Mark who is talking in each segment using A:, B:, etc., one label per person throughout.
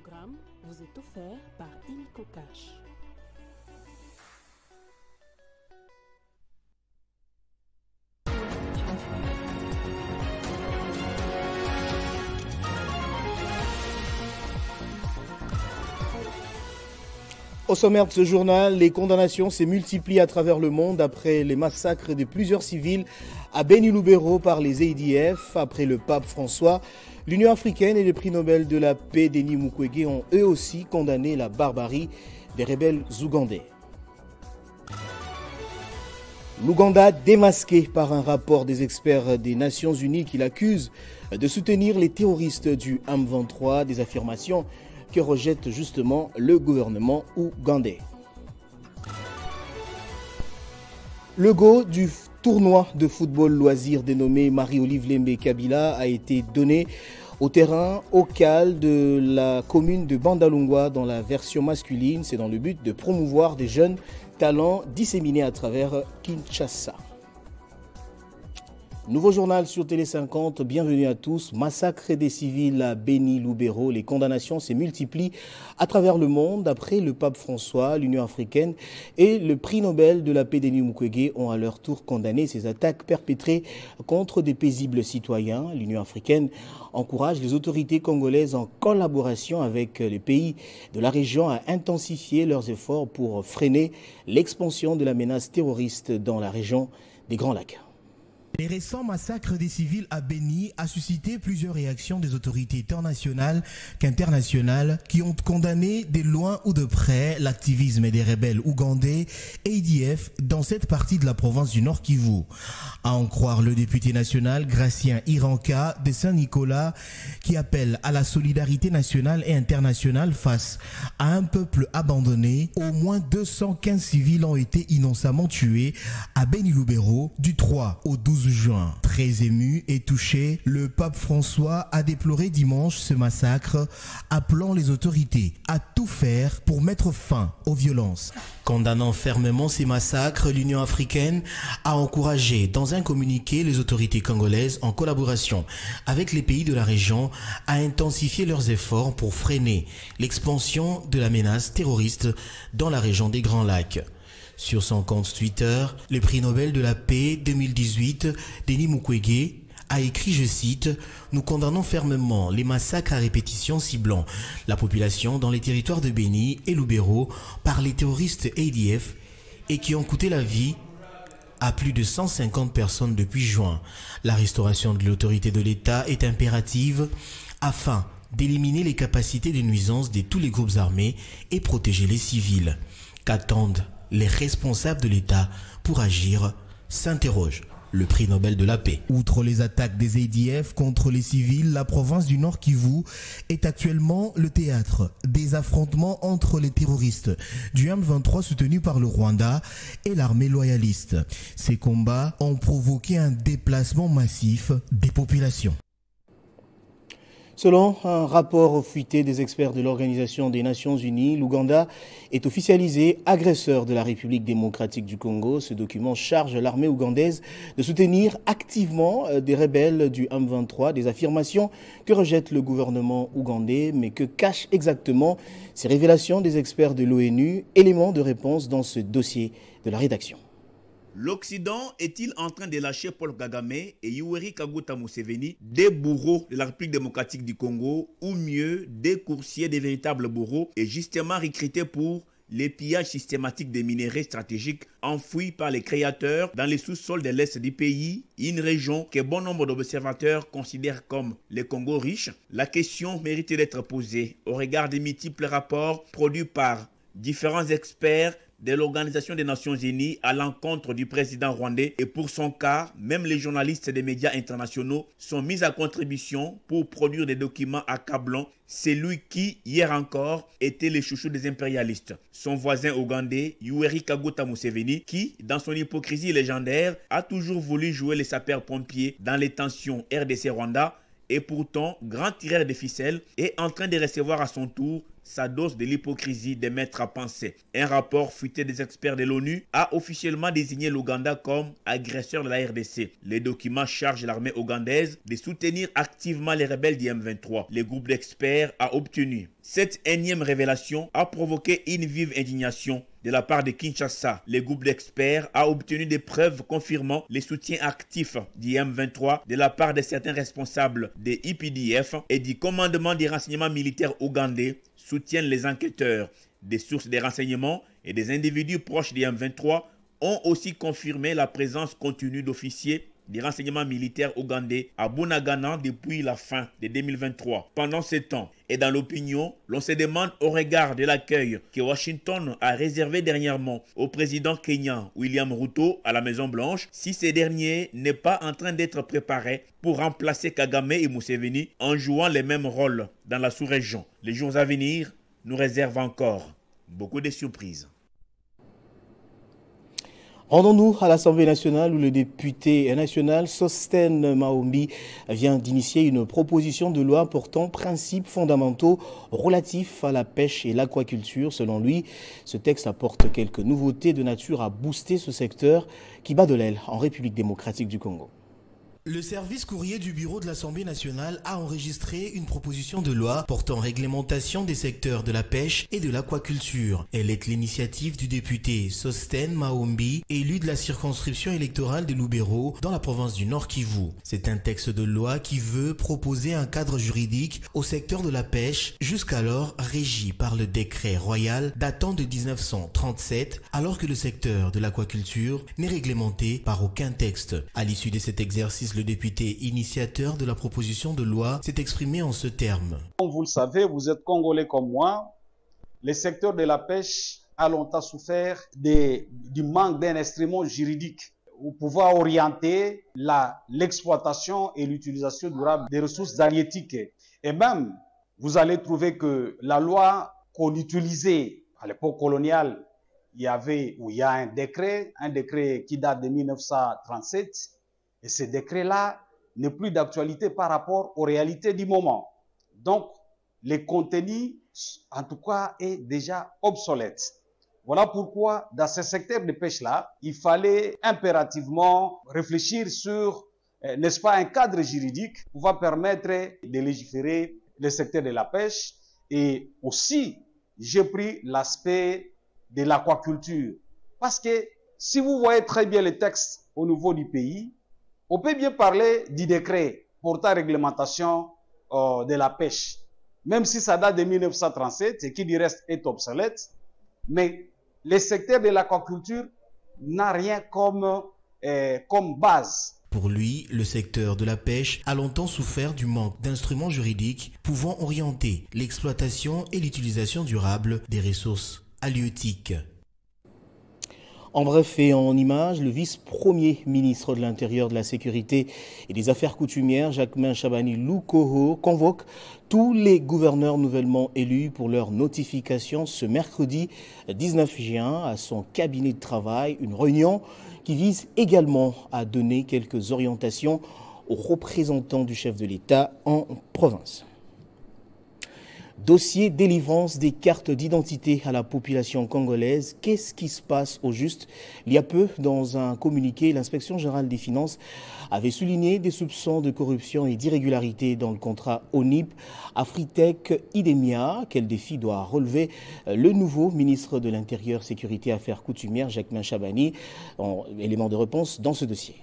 A: programme vous est offert par Illico Cash.
B: Au sommaire de ce journal, les condamnations se multiplient à travers le monde après les massacres de plusieurs civils à Beni Lubero par les ADF. Après le pape François, l'Union africaine et le prix Nobel de la paix Denis Mukwege ont eux aussi condamné la barbarie des rebelles ougandais. L'Ouganda démasqué par un rapport des experts des Nations Unies qui l'accuse de soutenir les terroristes du M23, des affirmations que rejette justement le gouvernement ougandais. Le go du tournoi de football loisir dénommé Marie-Olive Lembe Kabila a été donné au terrain Okal de la commune de Bandalungwa dans la version masculine. C'est dans le but de promouvoir des jeunes talents disséminés à travers Kinshasa. Nouveau journal sur Télé 50, bienvenue à tous. Massacre des civils à Beni Lubero, les condamnations se multiplient à travers le monde. Après le pape François, l'Union africaine et le prix Nobel de la paix Denis Mukwege ont à leur tour condamné ces attaques perpétrées contre des paisibles citoyens. L'Union africaine encourage les autorités congolaises en collaboration avec les pays de la région à intensifier leurs efforts pour freiner l'expansion de la menace terroriste dans la région des Grands Lacs.
C: Les récents massacres des civils à Beni a suscité plusieurs réactions des autorités tant nationales qu'internationales qui ont condamné de loin ou de près l'activisme des rebelles ougandais ADF dans cette partie de la province du Nord Kivu. À en croire le député national Gratien Iranka de Saint-Nicolas qui appelle à la solidarité nationale et internationale face à un peuple abandonné. Au moins 215 civils ont été innocemment tués à Beni Lubero du 3 au 12 juin. Très ému et touché, le pape François a déploré dimanche ce massacre, appelant les autorités à tout faire pour mettre fin aux violences. Condamnant fermement ces massacres, l'Union africaine a encouragé dans un communiqué les autorités congolaises en collaboration avec les pays de la région à intensifier leurs efforts pour freiner l'expansion de la menace terroriste dans la région des Grands Lacs. Sur son compte Twitter, le prix Nobel de la paix 2018, Denis Mukwege, a écrit, je cite, « Nous condamnons fermement les massacres à répétition ciblant la population dans les territoires de Beni et Lubero par les terroristes ADF et qui ont coûté la vie à plus de 150 personnes depuis juin. La restauration de l'autorité de l'État est impérative afin d'éliminer les capacités de nuisance de tous les groupes armés et protéger les civils. Qu'attendent les responsables de l'État pour agir, s'interroge le prix Nobel de la paix. Outre les attaques des ADF contre les civils, la province du Nord Kivu est actuellement le théâtre des affrontements entre les terroristes du M23 soutenus par le Rwanda et l'armée loyaliste. Ces combats ont provoqué un déplacement massif des populations.
B: Selon un rapport fuité des experts de l'Organisation des Nations Unies, l'Ouganda est officialisé agresseur de la République démocratique du Congo. Ce document charge l'armée ougandaise de soutenir activement des rebelles du M23, des affirmations que rejette le gouvernement ougandais, mais que cachent exactement ces révélations des experts de l'ONU, éléments de réponse dans ce dossier de la rédaction.
D: L'Occident est-il en train de lâcher Paul Kagame et Yoweri Kaguta Museveni, des bourreaux de la République démocratique du Congo, ou mieux, des coursiers, des véritables bourreaux, et justement recrutés pour les pillages systématiques des minerais stratégiques enfouis par les créateurs dans les sous-sols de l'Est du pays, une région que bon nombre d'observateurs considèrent comme le Congo riche? La question mérite d'être posée au regard des multiples rapports produits par différents experts de l'Organisation des Nations Unies à l'encontre du président rwandais, et pour son cas, même les journalistes des médias internationaux sont mis à contribution pour produire des documents accablants. C'est lui qui, hier encore, était le chouchou des impérialistes. Son voisin ougandais, Yoweri Kaguta Museveni, qui, dans son hypocrisie légendaire, a toujours voulu jouer les sapeurs-pompiers dans les tensions RDC-Rwanda, et pourtant, grand tireur de ficelles, est en train de recevoir à son tour sa dose de l'hypocrisie des maîtres à penser. Un rapport fuité des experts de l'ONU a officiellement désigné l'Ouganda comme agresseur de la RDC. Les documents chargent l'armée ougandaise de soutenir activement les rebelles du M23. Le groupe d'experts a obtenu. Cette énième révélation a provoqué une vive indignation de la part de Kinshasa. Le groupe d'experts a obtenu des preuves confirmant les soutiens actifs du M23 de la part de certains responsables des IPDF et du commandement des renseignements militaires ougandais, soutiennent les enquêteurs. Des sources de renseignements et des individus proches du M23 ont aussi confirmé la présence continue d'officiers des renseignements militaires ougandais à Bunagana depuis la fin de 2023. Pendant ce temps, et dans l'opinion, l'on se demande au regard de l'accueil que Washington a réservé dernièrement au président kenyan William Ruto à la Maison-Blanche, si ce dernier n'est pas en train d'être préparé pour remplacer Kagame et Museveni en jouant les mêmes rôles dans la sous-région. Les jours à venir nous réservent encore beaucoup de surprises.
B: Rendons-nous à l'Assemblée nationale où le député national Sostène Maombi vient d'initier une proposition de loi portant principes fondamentaux relatifs à la pêche et l'aquaculture. Selon lui, ce texte apporte quelques nouveautés de nature à booster ce secteur qui bat de l'aile en République démocratique du Congo.
C: Le service courrier du bureau de l'Assemblée nationale a enregistré une proposition de loi portant réglementation des secteurs de la pêche et de l'aquaculture. Elle est l'initiative du député Sostène Maombi, élu de la circonscription électorale de Lubero dans la province du Nord Kivu. C'est un texte de loi qui veut proposer un cadre juridique au secteur de la pêche, jusqu'alors régi par le décret royal datant de 1937, alors que le secteur de l'aquaculture n'est réglementé par aucun texte. À l'issue de cet exercice, le député initiateur de la proposition de loi s'est exprimé en ce terme.
E: Comme vous le savez, vous êtes Congolais comme moi. Le secteur de la pêche a longtemps souffert du manque d'un instrument juridique pour pouvoir orienter l'exploitation et l'utilisation durable des ressources halieutiques. Et même, vous allez trouver que la loi qu'on utilisait à l'époque coloniale, il y a un décret qui date de 1937. Et ce décret-là n'est plus d'actualité par rapport aux réalités du moment. Donc, le contenu, en tout cas, est déjà obsolète. Voilà pourquoi, dans ce secteur de pêche-là, il fallait impérativement réfléchir sur, n'est-ce pas, un cadre juridique pour pouvoir permettre de légiférer le secteur de la pêche. Et aussi, j'ai pris l'aspect de l'aquaculture. Parce que si vous voyez très bien les textes au niveau du pays, on peut bien parler du décret portant réglementation de la pêche, même si ça date de 1937 et qui du reste est obsolète, mais le secteur de l'aquaculture n'a rien comme base.
C: Pour lui, le secteur de la pêche a longtemps souffert du manque d'instruments juridiques pouvant orienter l'exploitation et l'utilisation durable des ressources halieutiques.
B: En bref et en images, le vice-premier ministre de l'Intérieur, de la Sécurité et des Affaires coutumières, Jacquemain Chabani Loukoho, convoque tous les gouverneurs nouvellement élus pour leur notification ce mercredi 19 juin à son cabinet de travail. Une réunion qui vise également à donner quelques orientations aux représentants du chef de l'État en province. Dossier délivrance des cartes d'identité à la population congolaise. Qu'est-ce qui se passe au juste? Il y a peu, dans un communiqué, l'inspection générale des finances avait souligné des soupçons de corruption et d'irrégularité dans le contrat ONIP Afritech Idemia. Quel défi doit relever le nouveau ministre de l'Intérieur, Sécurité et Affaires coutumières, Jacquemain Chabani? Élément de réponse dans ce dossier.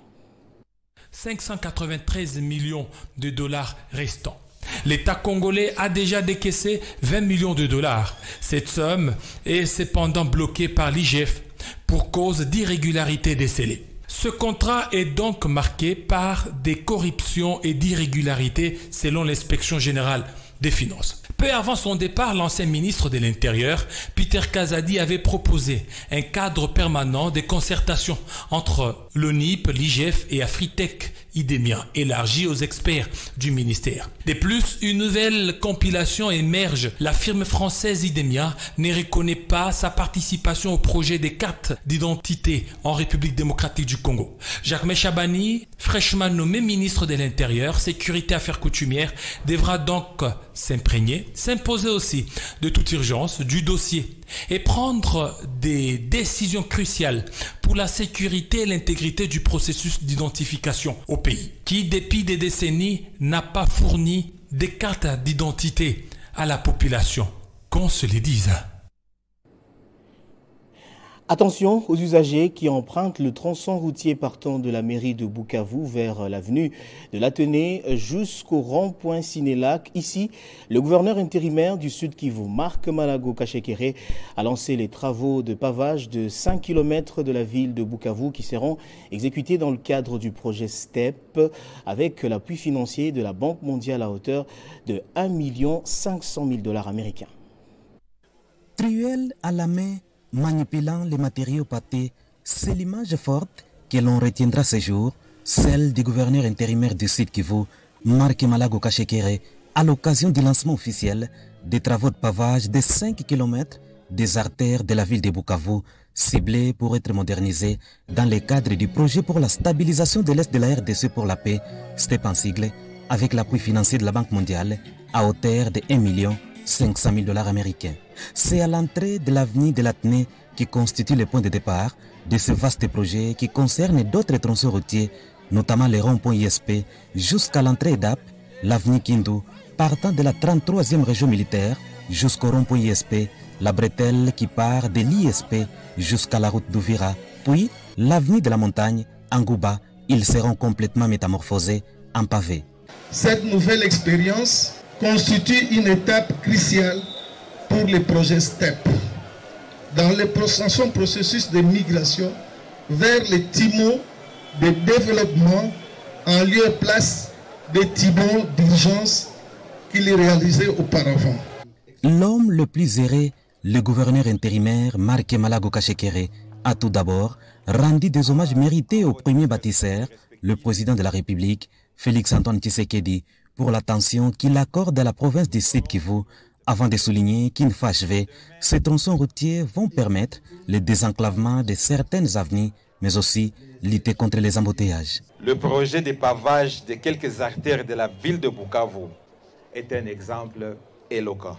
F: 593 millions de dollars restants. L'État congolais a déjà décaissé 20 millions de dollars. Cette somme est cependant bloquée par l'IGF pour cause d'irrégularité décelée. Ce contrat est donc marqué par des corruptions et d'irrégularités selon l'inspection générale des finances. Peu avant son départ, l'ancien ministre de l'Intérieur, Peter Kazadi, avait proposé un cadre permanent de concertation entre l'ONIP, l'IGF et Afritech IDEMIA, élargie aux experts du ministère. De plus, une nouvelle compilation émerge. La firme française IDEMIA ne reconnaît pas sa participation au projet des cartes d'identité en République démocratique du Congo. Jacques Chabani, fraîchement nommé ministre de l'Intérieur, Sécurité et Affaires coutumières, devra donc s'imposer aussi de toute urgence du dossier et prendre des décisions cruciales pour la sécurité et l'intégrité du processus d'identification au pays, qui, depuis des décennies, n'a pas fourni des cartes d'identité à la population, qu'on se les dise.
B: Attention aux usagers qui empruntent le tronçon routier partant de la mairie de Bukavu vers l'avenue de l'Athénée jusqu'au rond-point Cinélac. Ici, le gouverneur intérimaire du Sud Kivu, Marc Malago Kachekere, a lancé les travaux de pavage de 5 km de la ville de Bukavu qui seront exécutés dans le cadre du projet STEP avec l'appui financier de la Banque mondiale à hauteur de 1 500 000 $ américains.
G: Truelle à la main, manipulant les matériaux pâtés, c'est l'image forte que l'on retiendra ce jour, celle du gouverneur intérimaire du Sud Kivu, Marc Malago Kachekere, à l'occasion du lancement officiel des travaux de pavage de 5 km des artères de la ville de Bukavu, ciblés pour être modernisés dans le cadre du projet pour la stabilisation de l'Est de la RDC pour la paix, STEP en sigle, avec l'appui financier de la Banque mondiale à hauteur de 1 500 000 $ américains. C'est à l'entrée de l'avenue de l'Athénée qui constitue le point de départ de ce vaste projet qui concerne d'autres tronçons routiers, notamment les ronds-points ISP, jusqu'à l'entrée d'Ap, l'avenue Kindu, partant de la 33e région militaire jusqu'au rond-point ISP, la bretelle qui part de l'ISP jusqu'à la route d'Ouvira, puis l'avenue de la montagne, Angouba. Ils seront complètement métamorphosés en pavés.
H: Cette nouvelle expérience constitue une étape cruciale pour le projet STEP dans le processus de migration vers les timons de développement en lieu et place des timons d'urgence qu'il réalisait auparavant.
G: L'homme le plus erré, le gouverneur intérimaire Marc Malago Kachekere, a tout d'abord rendu des hommages mérités au premier bâtisseur, le président de la République, Félix-Antoine Tshisekedi, pour l'attention qu'il accorde à la province du Sud Kivu, avant de souligner qu'une fois achevés, ces tronçons routiers vont permettre le désenclavement de certaines avenues, mais aussi lutter contre les embouteillages.
I: Le projet de pavage de quelques artères de la ville de Bukavu est un exemple éloquent.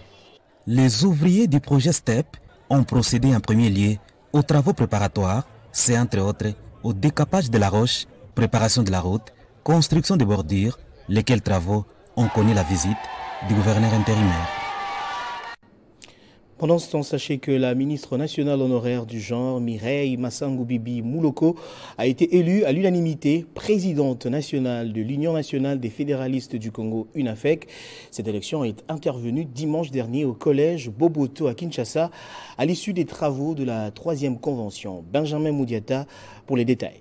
G: Les ouvriers du projet STEP ont procédé en premier lieu aux travaux préparatoires, c'est entre autres au décapage de la roche, préparation de la route, construction de bordures, lesquels travaux ont connu la visite du gouverneur intérimaire.
B: Pendant ce temps, sachez que la ministre nationale honoraire du genre, Mireille Massango-Bibi Mouloko, a été élue à l'unanimité présidente nationale de l'Union nationale des fédéralistes du Congo, UNAFEC. Cette élection est intervenue dimanche dernier au collège Boboto à Kinshasa, à l'issue des travaux de la 3e convention. Benjamin Moudiata pour les détails.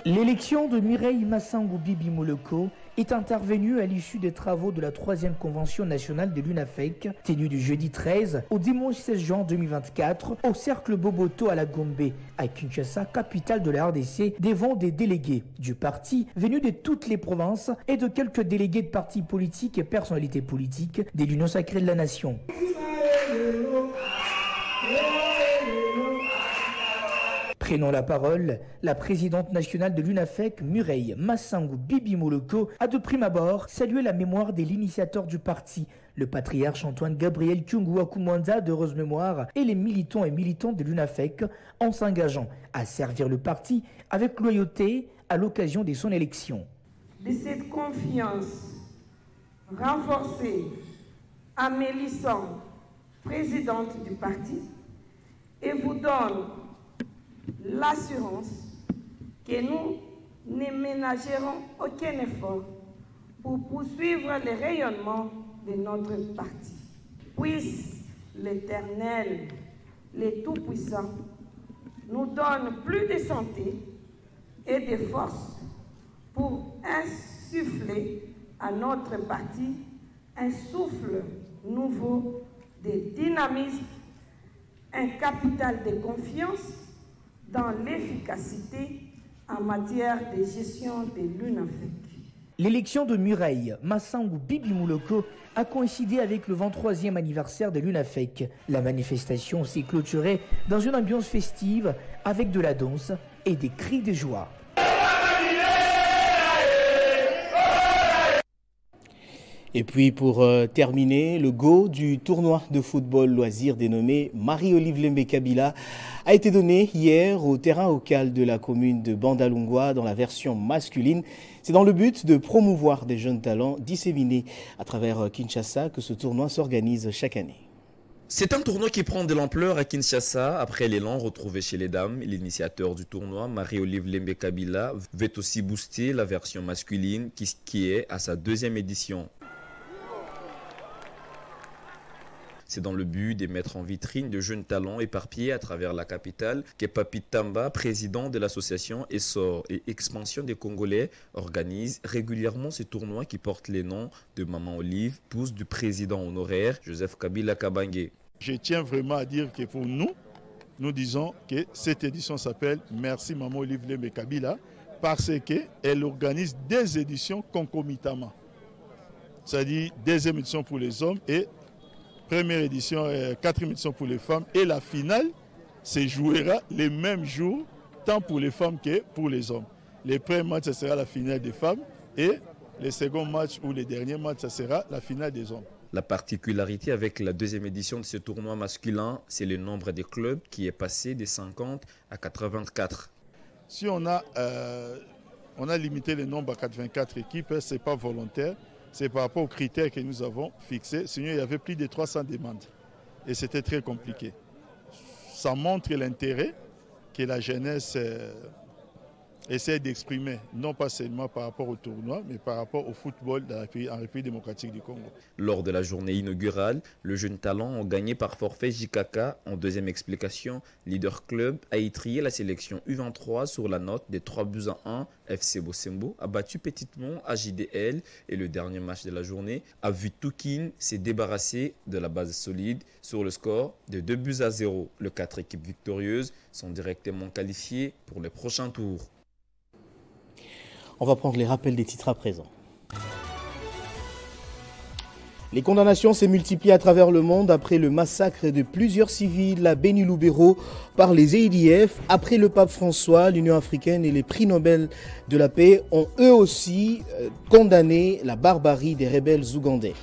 J: L'élection de Mireille Massango-Bibi Mouloko est intervenue à l'issue des travaux de la 3e convention nationale de l'UNAFEC, tenue du jeudi 13 au dimanche 16 juin 2024 au cercle Boboto à la Gombe, à Kinshasa, capitale de la RDC, devant des délégués du parti venus de toutes les provinces et de quelques délégués de partis politiques et personnalités politiques de l'Union sacrée de la nation. Prenant la parole, la présidente nationale de l'UNAFEC, Mireille Massango-Bibi Mouloko, a de prime abord salué la mémoire de l'initiateur du parti, le patriarche Antoine Gabriel Kyungu Akumwanza d'heureuse mémoire, et les militants et militantes de l'UNAFEC en s'engageant à servir le parti avec loyauté à l'occasion de son élection.
K: De cette confiance renforcée à Mélissant, présidente du parti, et vous donne l'assurance que nous ne ménagerons aucun effort pour poursuivre le rayonnement de notre parti. Puisse l'Éternel, le Tout-Puissant, nous donne plus de santé et de force pour insuffler à notre parti un souffle nouveau de dynamisme, un capital de confiance dans l'efficacité en matière de gestion de l'UNAFEC.
J: L'élection de Mireille Massangu Bibi Mouloko a coïncidé avec le 23e anniversaire de l'UNAFEC. La manifestation s'est clôturée dans une ambiance festive avec de la danse et des cris de joie.
B: Et puis pour terminer, le go du tournoi de football loisir dénommé Marie-Olive Lembe Kabila a été donné hier au terrain local de la commune de Bandalungwa dans la version masculine. C'est dans le but de promouvoir des jeunes talents disséminés à travers Kinshasa que ce tournoi s'organise chaque année.
L: C'est un tournoi qui prend de l'ampleur à Kinshasa après l'élan retrouvé chez les dames. L'initiateur du tournoi, Marie-Olive Lembe Kabila, veut aussi booster la version masculine qui est à sa 2e édition. C'est dans le but de mettre en vitrine de jeunes talents éparpillés à travers la capitale que Papi Tamba, président de l'association Essor et Expansion des Congolais, organise régulièrement ces tournois qui portent les noms de Maman Olive, épouse du président honoraire Joseph Kabila Kabange.
M: Je tiens vraiment à dire que pour nous, nous disons que cette édition s'appelle Merci Maman Olive Lembe Kabila parce qu'elle organise des éditions concomitamment. C'est-à-dire 2e édition pour les hommes et 1re édition, 4e édition pour les femmes. Et la finale se jouera les mêmes jours, tant pour les femmes que pour les hommes. Les premiers matchs, ce sera la finale des femmes. Et les seconds matchs ou les derniers matchs, ce sera la finale des hommes.
L: La particularité avec la 2e édition de ce tournoi masculin, c'est le nombre des clubs qui est passé de 50 à 84.
M: Si on a limité le nombre à 84 équipes, ce n'est pas volontaire. C'est par rapport aux critères que nous avons fixés. Sinon, il y avait plus de 300 demandes. Et c'était très compliqué. Ça montre l'intérêt que la jeunesse essaie d'exprimer, non pas seulement par rapport au tournoi, mais par rapport au football en République démocratique du Congo.
L: Lors de la journée inaugurale, le jeune talent a gagné par forfait JKK. En 2e explication, Leader Club a étrié la sélection U23 sur la note de 3-1. FC Bosembo a battu petitement AJDL et le dernier match de la journée a vu Toukin s'est débarrassé de la base solide sur le score de 2-0. Les 4 équipes victorieuses sont directement qualifiées pour les prochains tours.
B: On va prendre les rappels des titres à présent. Les condamnations se multiplient à travers le monde après le massacre de plusieurs civils à Béni Lubero par les EIDF. Après le pape François, l'Union africaine et les prix Nobel de la paix ont eux aussi condamné la barbarie des rebelles ougandais.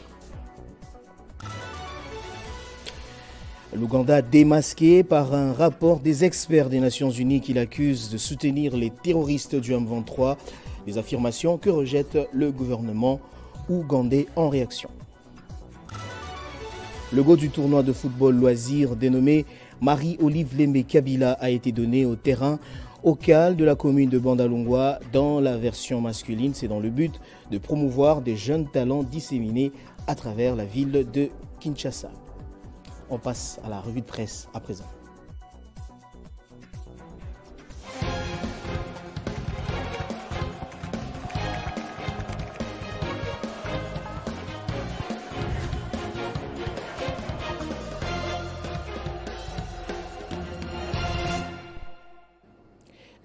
B: L'Ouganda démasqué par un rapport des experts des Nations Unies qui l'accusent de soutenir les terroristes du M23. Des affirmations que rejette le gouvernement ougandais en réaction. Le go du tournoi de football loisir dénommé Marie-Olive Lembe Kabila a été donné au terrain local de la commune de Bandalungwa dans la version masculine. C'est dans le but de promouvoir des jeunes talents disséminés à travers la ville de Kinshasa. On passe à la revue de presse à présent.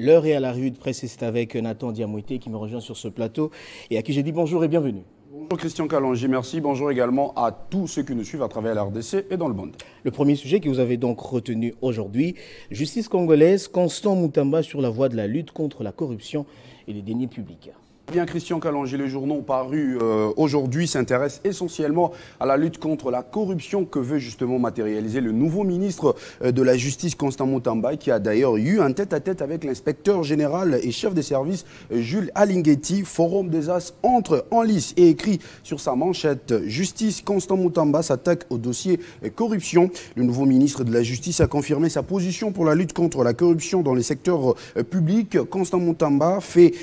B: L'heure est à la revue de presse et c'est avec Nathan Diamouité qui me rejoint sur ce plateau et à qui j'ai dit bonjour et bienvenue.
N: Bonjour Christian Kalonji, merci. Bonjour également à tous ceux qui nous suivent à travers la RDC et dans le monde.
B: Le premier sujet que vous avez donc retenu aujourd'hui, justice congolaise, Constant Moutamba sur la voie de la lutte contre la corruption et les deniers publics.
N: Bien, Christian Kalonji, les journaux parus aujourd'hui s'intéressent essentiellement à la lutte contre la corruption que veut justement matérialiser le nouveau ministre de la Justice, Constant Moutamba, qui a d'ailleurs eu un tête-à-tête avec l'inspecteur général et chef des services, Jules Alinghetti. Forum des As entre en lice et écrit sur sa manchette « Justice, Constant Moutamba s'attaque au dossier corruption ». Le nouveau ministre de la Justice a confirmé sa position pour la lutte contre la corruption dans les secteurs publics. Constant Moutamba fait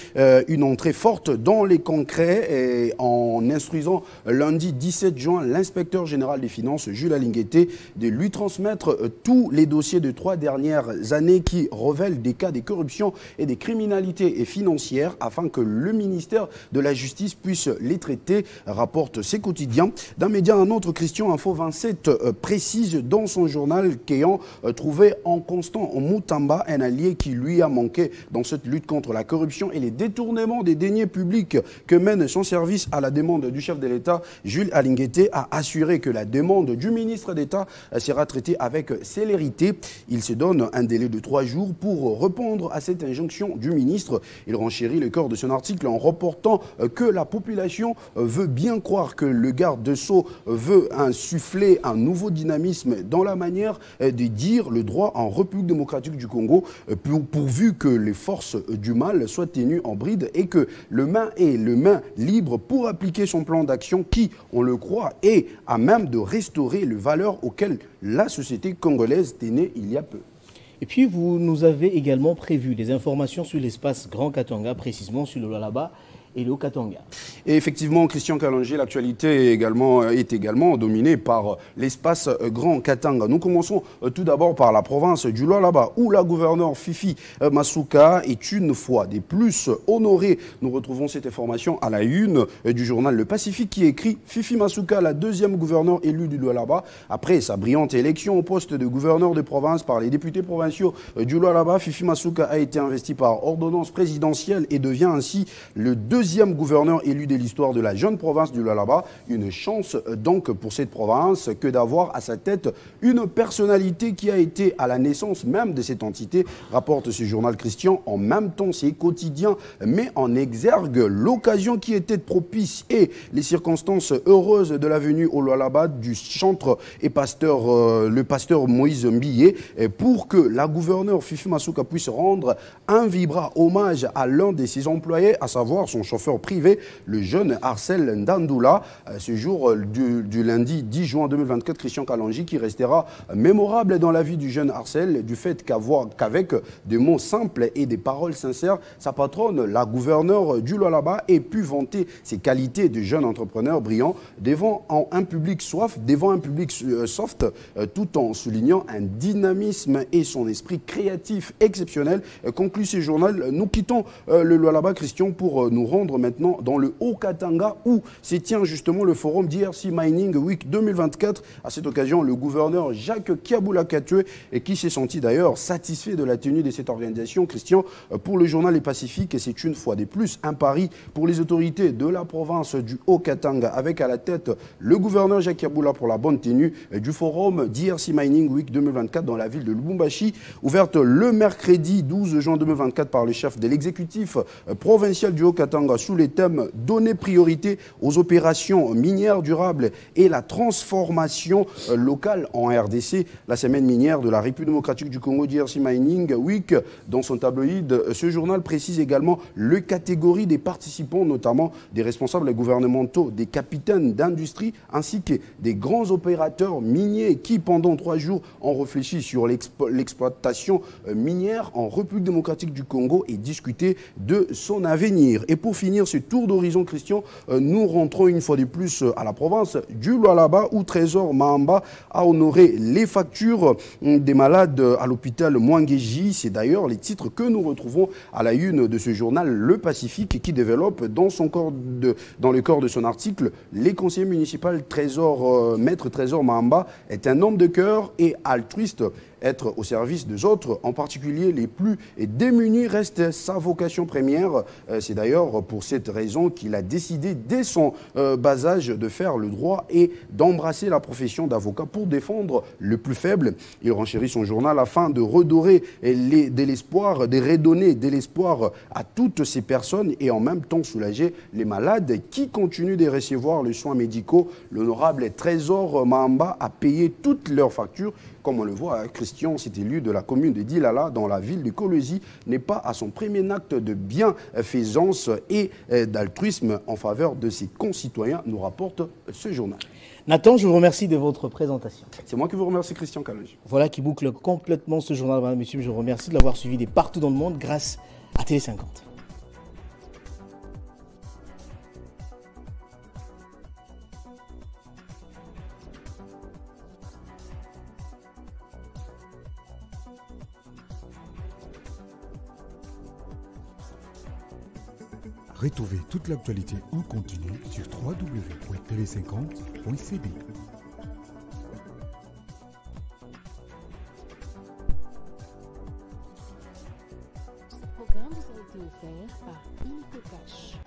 N: une entrée forte porte dans les concrets et en instruisant lundi 17 juin l'inspecteur général des finances, Jules Alinguete, de lui transmettre tous les dossiers de 3 dernières années qui révèlent des cas de corruption et de criminalité financière afin que le ministère de la Justice puisse les traiter, rapporte ses quotidiens. D'un média à un autre, Christian Info 27 précise dans son journal qu'ayant trouvé en Constant Moutamba un allié qui lui a manqué dans cette lutte contre la corruption et les détournements des deniers publics que mène son service à la demande du chef de l'État, Jules Alinguete, a assuré que la demande du ministre d'État sera traitée avec célérité. Il se donne un délai de 3 jours pour répondre à cette injonction du ministre. Il renchérit le cœur de son article en reportant que la population veut bien croire que le garde de Sceaux veut insuffler un nouveau dynamisme dans la manière de dire le droit en République démocratique du Congo, pourvu que les forces du mal soient tenues en bride et que le main est le main libre pour appliquer son plan d'action qui, on le croit, est à même de restaurer les valeurs auxquelles la société congolaise est née il y a peu.
B: Et puis, vous nous avez également prévu des informations sur l'espace Grand Katanga, précisément sur le Lualaba et le Haut-Katanga.
N: Et effectivement, Christian Kalonji, l'actualité est également dominée par l'espace Grand Katanga. Nous commençons tout d'abord par la province du Lualaba, où la gouverneure Fifi Masuka est une fois de plus honorée. Nous retrouvons cette information à la une du journal Le Pacifique qui écrit « Fifi Masuka, la deuxième gouverneure élue du Lualaba, après sa brillante élection au poste de gouverneur de province par les députés provinciaux du Lualaba, Fifi Masuka a été investie par ordonnance présidentielle et devient ainsi le deuxième gouverneur élu de l'histoire de la jeune province du Lualaba. Une chance donc pour cette province que d'avoir à sa tête une personnalité qui a été à la naissance même de cette entité, rapporte ce journal Christian. En même temps, c'est quotidien, mais en exergue l'occasion qui était propice et les circonstances heureuses de la venue au Lualaba du chantre et pasteur, le pasteur Moïse Mbilé, pour que la gouverneure Fifi Masuka puisse rendre un vibrant hommage à l'un de ses employés, à savoir son chauffeur privé, le jeune Arcel Ndandoula. Ce jour du lundi 10 juin 2024, Christian Kalonji, qui restera mémorable dans la vie du jeune Arcel, du fait qu'avec des mots simples et des paroles sincères, sa patronne, la gouverneure du Lualaba, ait pu vanter ses qualités de jeune entrepreneur brillant devant un public soft, tout en soulignant un dynamisme et son esprit créatif exceptionnel. Conclut ce journal. Nous quittons le Lualaba, Christian, pour nous rendre maintenant dans le Haut-Katanga où se tient justement le forum DRC Mining Week 2024. À cette occasion, le gouverneur Jacques Kiabula-Katue, qui s'est senti d'ailleurs satisfait de la tenue de cette organisation, Christian, pour le journal Les Pacifiques, et c'est une fois de plus un pari pour les autorités de la province du Haut-Katanga, avec à la tête le gouverneur Jacques Kiabula pour la bonne tenue du forum DRC Mining Week 2024 dans la ville de Lubumbashi, ouverte le mercredi 12 juin 2024 par le chef de l'exécutif provincial du Haut-Katanga sous les thèmes « Donner priorité aux opérations minières durables et la transformation locale en RDC ». La semaine minière de la République démocratique du Congo, DRC Mining Week, dans son tabloïd, ce journal précise également les catégories des participants, notamment des responsables gouvernementaux, des capitaines d'industrie, ainsi que des grands opérateurs miniers qui, pendant 3 jours, ont réfléchi sur l'exploitation minière en République démocratique du Congo et discuté de son avenir. Et pour finir ce tour d'horizon, Christian, nous rentrons une fois de plus à la province du Lualaba où Trésor Mahamba a honoré les factures des malades à l'hôpital Mwangeji. C'est d'ailleurs les titres que nous retrouvons à la une de ce journal Le Pacifique qui développe dans le corps de son article les conseillers municipaux Maître Trésor Mahamba est un homme de cœur et altruiste. Être au service des autres, en particulier les plus démunis, reste sa vocation première. C'est d'ailleurs pour cette raison qu'il a décidé dès son bas âge de faire le droit et d'embrasser la profession d'avocat pour défendre le plus faible. Il renchérit son journal afin de redonner de l'espoir à toutes ces personnes et en même temps soulager les malades qui continuent de recevoir les soins médicaux. L'honorable Trésor Mahamba a payé toutes leurs factures. Comme on le voit, Christian, cet élu de la commune de Dilala, dans la ville de Kolwezi, n'est pas à son premier acte de bienfaisance et d'altruisme en faveur de ses concitoyens, nous rapporte ce journal.
B: Nathan, je vous remercie de votre présentation.
N: C'est moi qui vous remercie, Christian Kalonji.
B: Voilà qui boucle complètement ce journal, madame, monsieur. Je vous remercie de l'avoir suivi de partout dans le monde grâce à Télé 50.
O: Retrouvez toute l'actualité en continu sur www.tv50.cd.
A: Ce programme vous a été offert par Illico Cash.